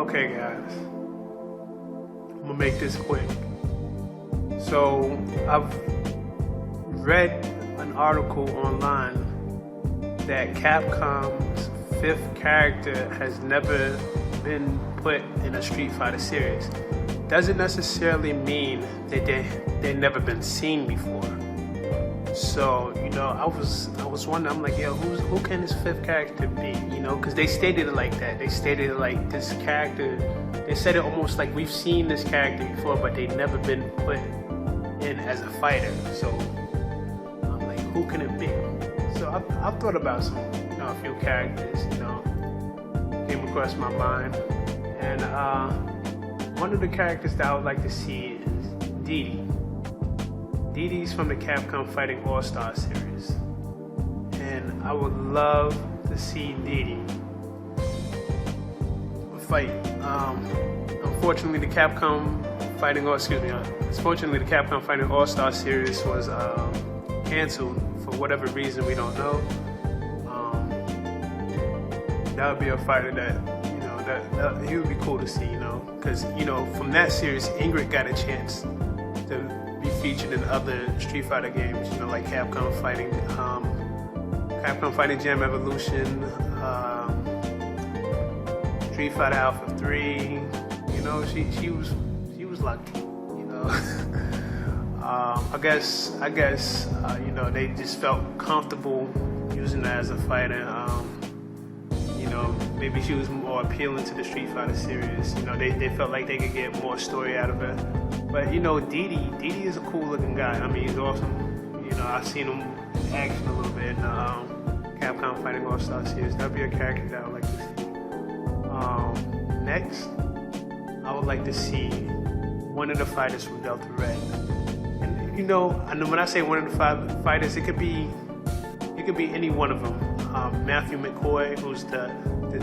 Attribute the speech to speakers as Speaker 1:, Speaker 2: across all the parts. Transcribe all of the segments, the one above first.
Speaker 1: Okay, guys, I'm gonna make this quick. So I've read an article online that Capcom's fifth character has never been put in a Street Fighter series. Doesn't necessarily mean that they've never been seen before. So, I was wondering, I'm like, who can this fifth character be? Because they stated it like that. They stated it like this character, they said it almost like we've seen this character before, but they've never been put in as a fighter. So, I'm like, who can it be? So, I've thought about a few characters, came across my mind. And one of the characters that I would like to see is Dee Dee. Dee Dee's from the Capcom Fighting All-Star series. And I would love to see Dee Dee fight. Unfortunately, the Capcom Fighting All-Star series was canceled for whatever reason we don't know. That would be a fighter that he would be cool to see, because from that series, Ingrid got a chance to be featured in other Street Fighter games, like Capcom Fighting Jam Evolution, Street Fighter Alpha 3. She was lucky. I guess they just felt comfortable using her as a fighter. Maybe she was more appealing to the Street Fighter series. They felt like they could get more story out of her. But Dee Dee is a cool looking guy. I mean, he's awesome. I've seen him in action a little bit in Capcom Fighting All-Star series. That'd be a character that I would like to see. Next, I would like to see one of the fighters from Delta Red. And I know when I say one of the fighters, it could be any one of them. Matthew McCoy, who's the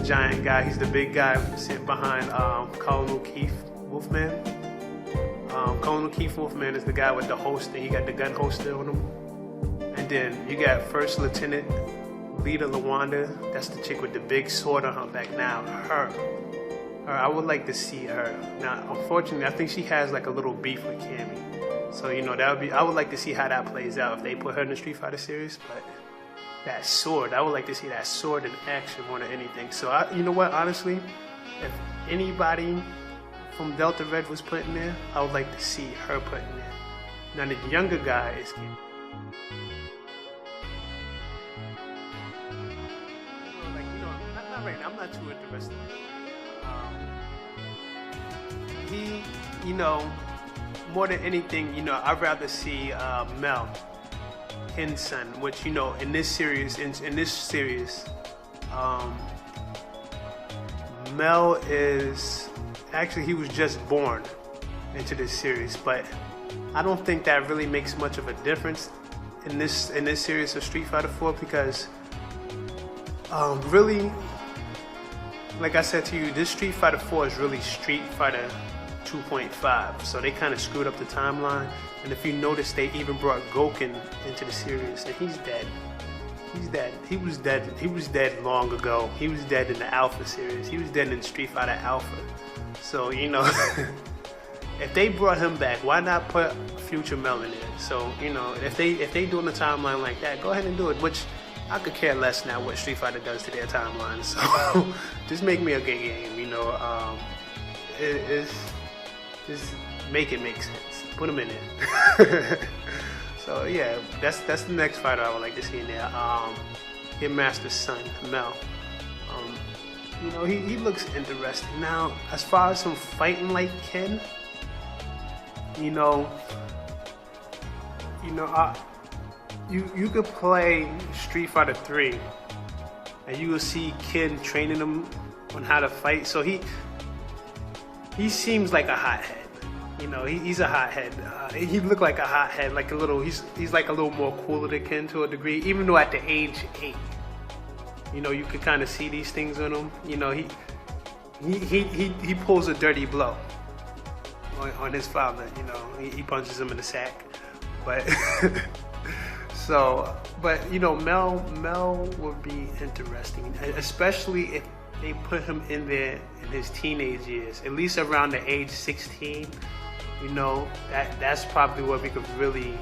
Speaker 1: giant guy. He's the big guy sitting behind Colin O'Keefe Wolfman. Colin O'Keefe Wolfman is the guy with the holster. He got the gun holster on him. And then you got First Lieutenant Lita Lawanda. That's the chick with the big sword on her back. Now, her. I would like to see her. Now, unfortunately, I think she has like a little beef with Cammy. So, I would like to see how that plays out if they put her in the Street Fighter series. But that sword, I would like to see that sword in action more than anything. So, honestly, if anybody from Delta Red was put in there, I would like to see her put in there. Now, the younger guy is Cammy. Not right now. I'm not too interested. More than anything, I'd rather see Mel, Ken's son, which, in this series, Mel is, actually, he was just born into this series, but I don't think that really makes much of a difference in this series of Street Fighter 4 because, really, like I said to you, this Street Fighter 4 is really Street Fighter 2.5, so they kind of screwed up the timeline. And if you notice, they even brought Gouken into the series, and he's dead. He's dead. He was dead long ago. He was dead in the Alpha series. He was dead in Street Fighter Alpha. So if they brought him back, why not put Future Mel in there? So if they doing a timeline like that, go ahead and do it. Which I could care less now what Street Fighter does to their timeline. So just make me a good game. Just make it make sense. Put them in there. So yeah, that's the next fighter I would like to see in there. Hitmaster's son, Mel. He looks interesting. Now, as far as him fighting like Ken, you could play Street Fighter 3, and you will see Ken training him on how to fight. So he seems like a hothead. He's a hothead. He looked like a hothead, like a little. He's like a little more cooler than Ken to a degree. Even though at the age 8, you could kind of see these things on him. He pulls a dirty blow on his father. He punches him in the sack. But Mel would be interesting, especially they put him in there in his teenage years, at least around the age 16. You know, that's probably what we could really,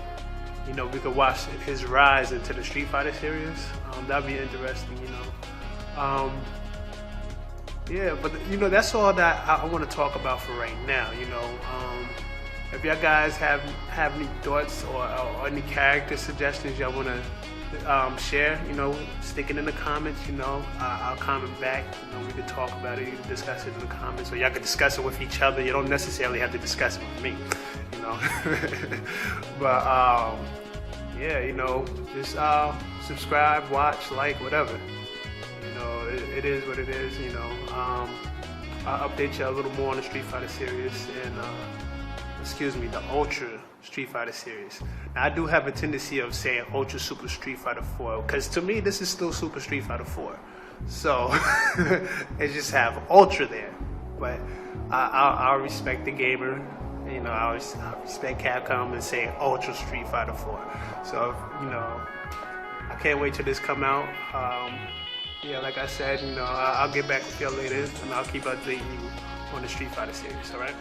Speaker 1: you know, we could watch his rise into the Street Fighter series. That'd be interesting, you know. Yeah, but you know, that's all that I want to talk about for right now. You know, if y'all guys have any thoughts or any character suggestions y'all want to share, you know, stick it in the comments. You know, I'll comment back. You know, we can talk about it. You can discuss it in the comments, or y'all can discuss it with each other. You don't necessarily have to discuss it with me. You know, but yeah, you know, just subscribe, watch, like, whatever. You know, it is what it is. You know, I'll update you a little more on the Street Fighter series and the Ultra Street Fighter series. Now, I do have a tendency of saying Ultra Super Street Fighter 4 because to me this is still Super Street Fighter 4. So it just have Ultra there, but I'll respect the gamer. You know, I respect Capcom and say Ultra Street Fighter 4. So you know, I can't wait till this come out. Yeah, like I said, you know, I'll get back with y'all later, and I'll keep updating you on the Street Fighter series, alright?